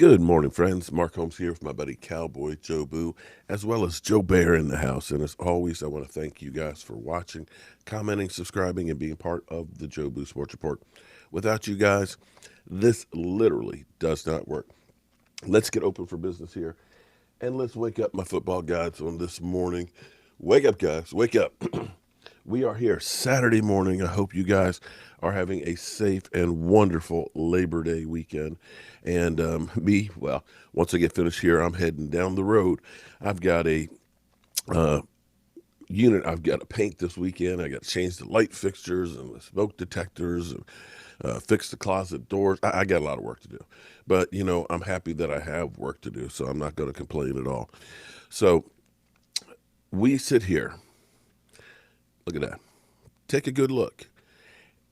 Good morning, friends. Mark Holmes here with my buddy Cowboy Joe Boo, as well as Joe Bear in the house. And as always, I want to thank you guys for watching, commenting, subscribing, and being part of the Joe Boo Sports Report. Without you guys, this literally does not work. Let's get open for business here, and let's wake up my football gods on this morning. Wake up, guys. Wake up. We are here Saturday morning. I hope you guys are having a safe and wonderful Labor Day weekend. And well, once I get finished here, I'm heading down the road. I've got a unit I've got to paint this weekend. I got to change the light fixtures and the smoke detectors and fix the closet doors. I got a lot of work to do. But, I'm happy that I have work to do, so I'm not going to complain at all. So we sit here. Look at that. Take a good look.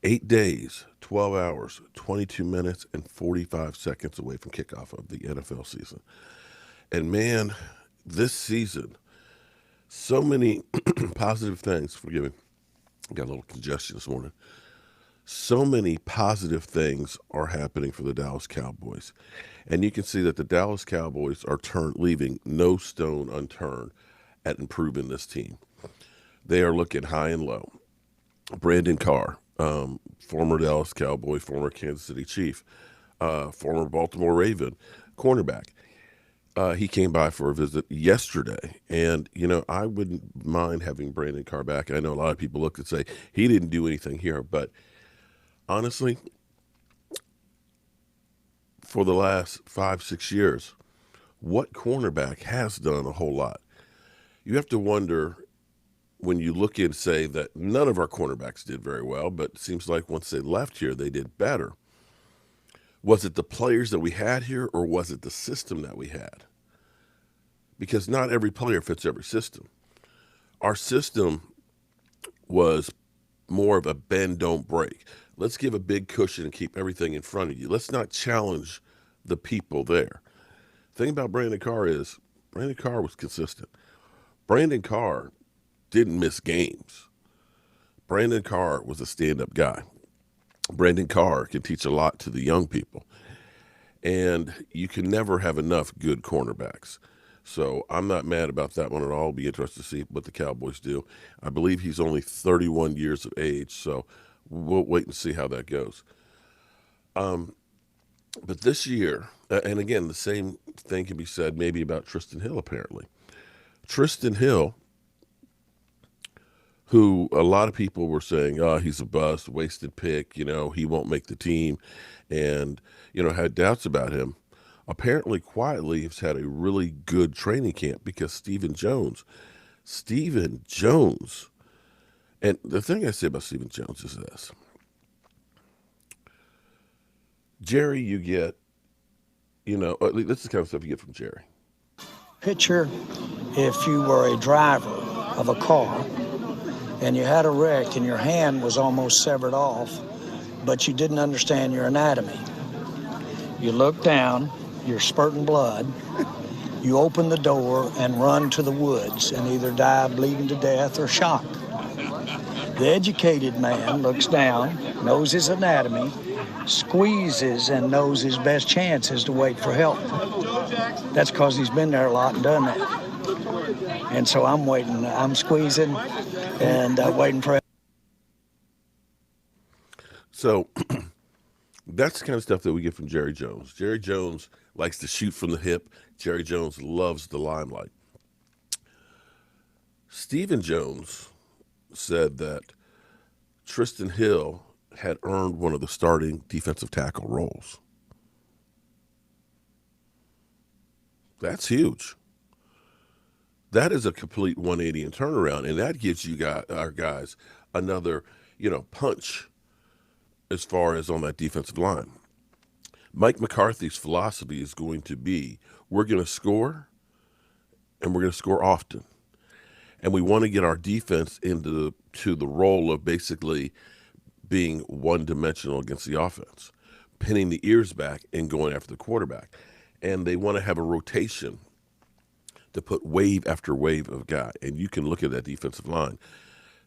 8 days, 12 hours, 22 minutes, and 45 seconds away from kickoff of the NFL season. And man, this season, so many positive things. Forgive me. I got a little congestion this morning. So many positive things are happening for the Dallas Cowboys. And you can see that the Dallas Cowboys are leaving no stone unturned at improving this team. They are looking high and low. Brandon Carr, former Dallas Cowboy, former Kansas City Chief, former Baltimore Raven, cornerback. He came by for a visit yesterday, and, I wouldn't mind having Brandon Carr back. I know a lot of people look and say he didn't do anything here, but honestly, for the last 5-6 years, what cornerback has done a whole lot? You have to wonder when you look and say that none of our cornerbacks did very well, but it seems like once they left here, they did better. Was it the players that we had here, or was it the system that we had? Because not every player fits every system. Our system was more of a bend, don't break. Let's give a big cushion and keep everything in front of you. Let's not challenge the people there. The thing about Brandon Carr is Brandon Carr was consistent. Brandon Carr didn't miss games. Brandon Carr was a stand-up guy. Brandon Carr can teach a lot to the young people. And you can never have enough good cornerbacks. So I'm not mad about that one at all. I'll be interested to see what the Cowboys do. I believe he's only 31 years of age, so we'll wait and see how that goes. But this year, and again, the same thing can be said maybe about Tristan Hill, apparently. Tristan Hill, who a lot of people were saying, oh, he's a bust, wasted pick, he won't make the team, and, had doubts about him, apparently quietly has had a really good training camp because Stephen Jones, and the thing I say about Stephen Jones is this. Jerry, you get, this is the kind of stuff you get from Jerry. Picture if you were a driver of a car and you had a wreck and your hand was almost severed off, but you didn't understand your anatomy. You look down, you're spurting blood, you open the door and run to the woods and either die bleeding to death or shock. The educated man looks down, knows his anatomy, squeezes and knows his best chance is to wait for help. That's because he's been there a lot and done that. And so I'm waiting, I'm squeezing and waiting for help. So that's the kind of stuff that we get from Jerry Jones. Jerry Jones likes to shoot from the hip. Jerry Jones loves the limelight. Stephen Jones said that Tristan Hill had earned one of the starting defensive tackle roles. That's huge. That is a complete 180 and turnaround, and that gives you our guys another, punch as far as on that defensive line. Mike McCarthy's philosophy is going to be, we're going to score, and we're going to score often. And we want to get our defense into the role of basically being one-dimensional against the offense, pinning the ears back and going after the quarterback. And they want to have a rotation to put wave after wave of guy. And you can look at that defensive line.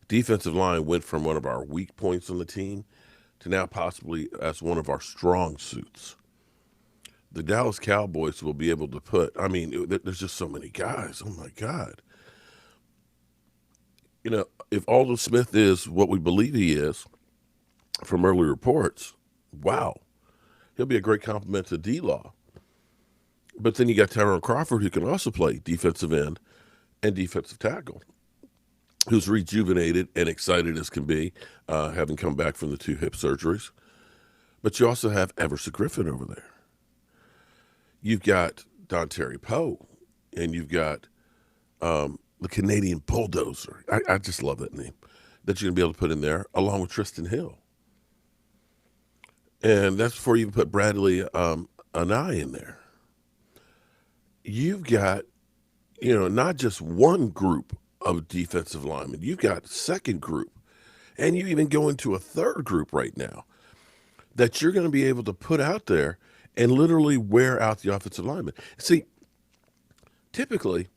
Defensive line went from one of our weak points on the team to now possibly as one of our strong suits. The Dallas Cowboys will be able to put. I mean, there's just so many guys. Oh my God! If Alden Smith is what we believe he is from early reports, wow, he'll be a great complement to D-Law. But then you got Tyrone Crawford, who can also play defensive end and defensive tackle, who's rejuvenated and excited as can be, having come back from the 2 hip surgeries. But you also have Everson Griffin over there. You've got Don Terry Poe, and you've got the Canadian Bulldozer. I just love that name that you're going to be able to put in there, along with Tristan Hill. And that's before you even put Bradley Anai in there. You've got, not just one group of defensive linemen. You've got second group, and you even go into a third group right now that you're going to be able to put out there and literally wear out the offensive lineman. See, typically,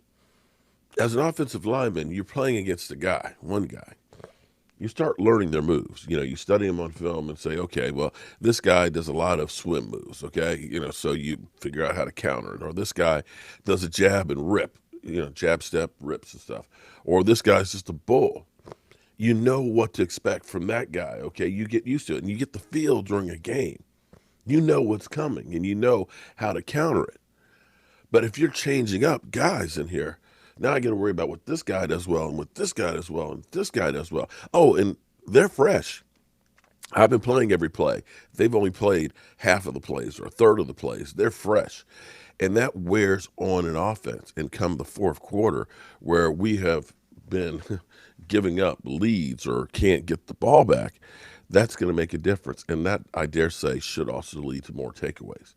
as an offensive lineman, you're playing against one guy. You start learning their moves. You study them on film and say, okay, well, this guy does a lot of swim moves, okay? So you figure out how to counter it. Or this guy does a jab and rip, jab, step, rips and stuff. Or this guy's just a bull. You know what to expect from that guy, okay? You get used to it, and you get the feel during a game. You know what's coming, and you know how to counter it. But if you're changing up guys in here, now I got to worry about what this guy does well and what this guy does well and this guy does well. Oh, and they're fresh. I've been playing every play. They've only played half of the plays or a third of the plays. They're fresh. And that wears on an offense. And come the fourth quarter, where we have been giving up leads or can't get the ball back, that's going to make a difference. And that, I dare say, should also lead to more takeaways.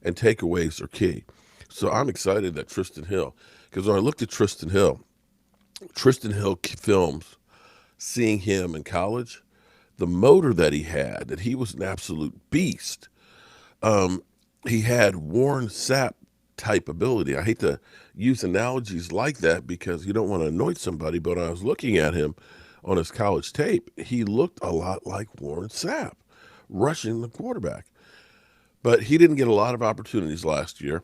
And takeaways are key. So I'm excited that Tristan Hill, because when I looked at Tristan Hill films, seeing him in college, the motor that he was an absolute beast. He had Warren Sapp type ability. I hate to use analogies like that because you don't want to annoy somebody, but when I was looking at him on his college tape, he looked a lot like Warren Sapp, rushing the quarterback. But he didn't get a lot of opportunities last year.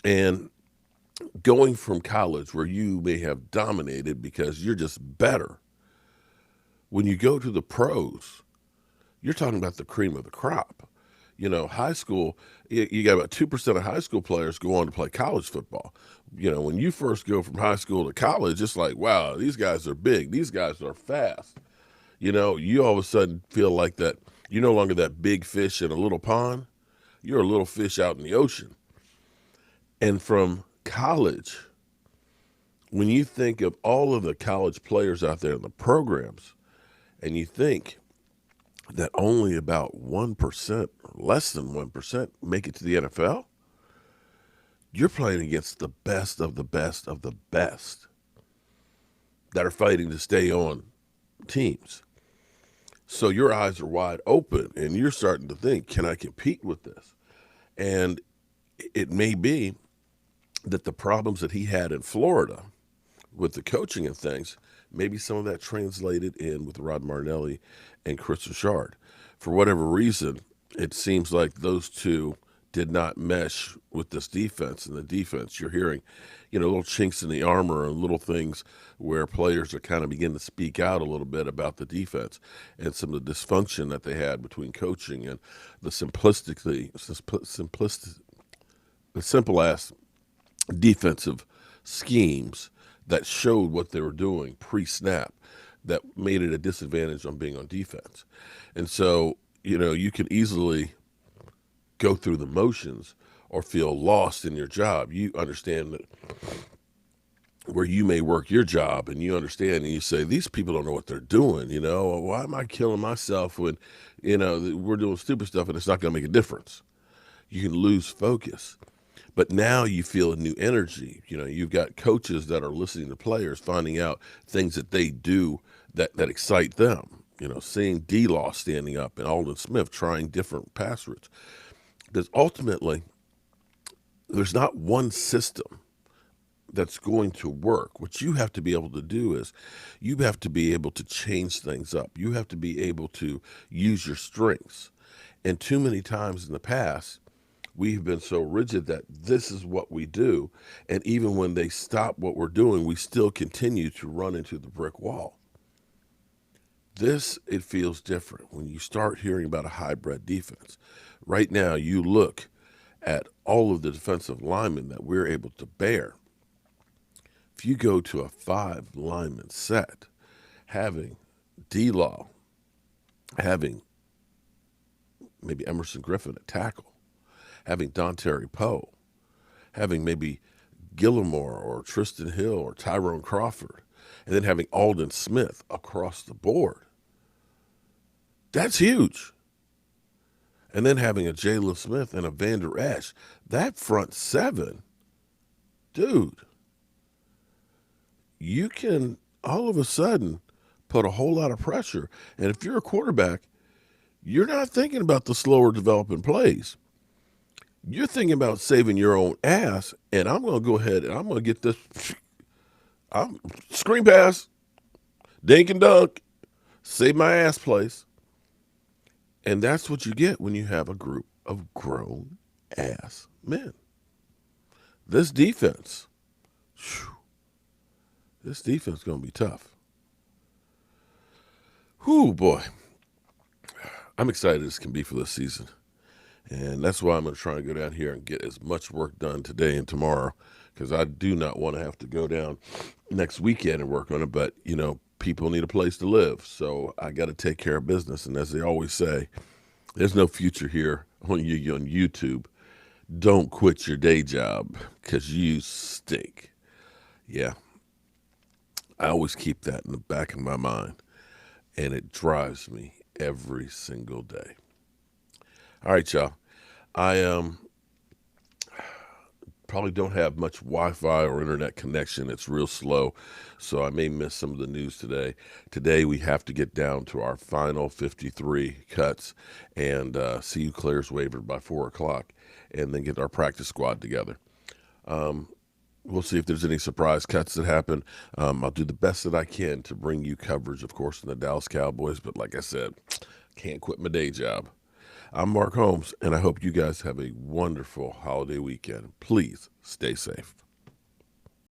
And going from college, where you may have dominated because you're just better, when you go to the pros, you're talking about the cream of the crop. High school, you got about 2% of high school players go on to play college football. When you first go from high school to college, it's like, wow, these guys are big. These guys are fast. You all of a sudden feel like that you're no longer that big fish in a little pond. You're a little fish out in the ocean. And from college, when you think of all of the college players out there in the programs, and you think that only about 1%, less than 1%, make it to the NFL, you're playing against the best of the best of the best that are fighting to stay on teams. So your eyes are wide open, and you're starting to think, can I compete with this? And it may be that the problems that he had in Florida with the coaching and things, maybe some of that translated in with Rod Martinelli and Chris Richard. For whatever reason, it seems like those two did not mesh with this defense. And the defense, you're hearing, little chinks in the armor and little things where players are kind of beginning to speak out a little bit about the defense and some of the dysfunction that they had between coaching and the simple ass defensive schemes that showed what they were doing pre-snap that made it a disadvantage on being on defense. And so, you can easily go through the motions or feel lost in your job. You understand that where you may work your job and you understand and you say, these people don't know what they're doing. Why am I killing myself when, we're doing stupid stuff and it's not going to make a difference? You can lose focus. But now you feel a new energy. You've got coaches that are listening to players, finding out things that they do that excite them. Seeing D-Law standing up and Alden Smith trying different pass routes. Because ultimately, there's not one system that's going to work. What you have to be able to do is you have to be able to change things up. You have to be able to use your strengths. And too many times in the past, We've been so rigid that this is what we do. And even when they stop what we're doing, we still continue to run into the brick wall. This, it feels different when you start hearing about a hybrid defense. Right now, you look at all of the defensive linemen that we're able to bear. If you go to a 5 lineman set, having D-Law, having maybe Emerson Griffin at tackle, having Dontari Poe, having maybe Gillimore or Tristan Hill or Tyrone Crawford, and then having Alden Smith across the board. That's huge. And then having a Jalen Smith and a Vander Esch, that front seven, dude, you can all of a sudden put a whole lot of pressure. And if you're a quarterback, you're not thinking about the slower developing plays. You're thinking about saving your own ass, and I'm going to go ahead and I'm going to get this screen pass, dink and dunk, save my ass place. And that's what you get when you have a group of grown ass men. This defense, this defense is going to be tough. Whew, boy. I'm excited as can be for this season. And that's why I'm going to try and go down here and get as much work done today and tomorrow, because I do not want to have to go down next weekend and work on it. But, you know, people need a place to live. So I got to take care of business. And as they always say, there's no future here on YouTube. Don't quit your day job because you stink. Yeah. I always keep that in the back of my mind. And it drives me every single day. All right, y'all. I probably don't have much Wi-Fi or internet connection. It's real slow, so I may miss some of the news today. Today we have to get down to our final 53 cuts and see who clears waiver by 4 o'clock, and then get our practice squad together. We'll see if there's any surprise cuts that happen. I'll do the best that I can to bring you coverage, of course, in the Dallas Cowboys. But like I said, can't quit my day job. I'm Mark Holmes, and I hope you guys have a wonderful holiday weekend. Please stay safe.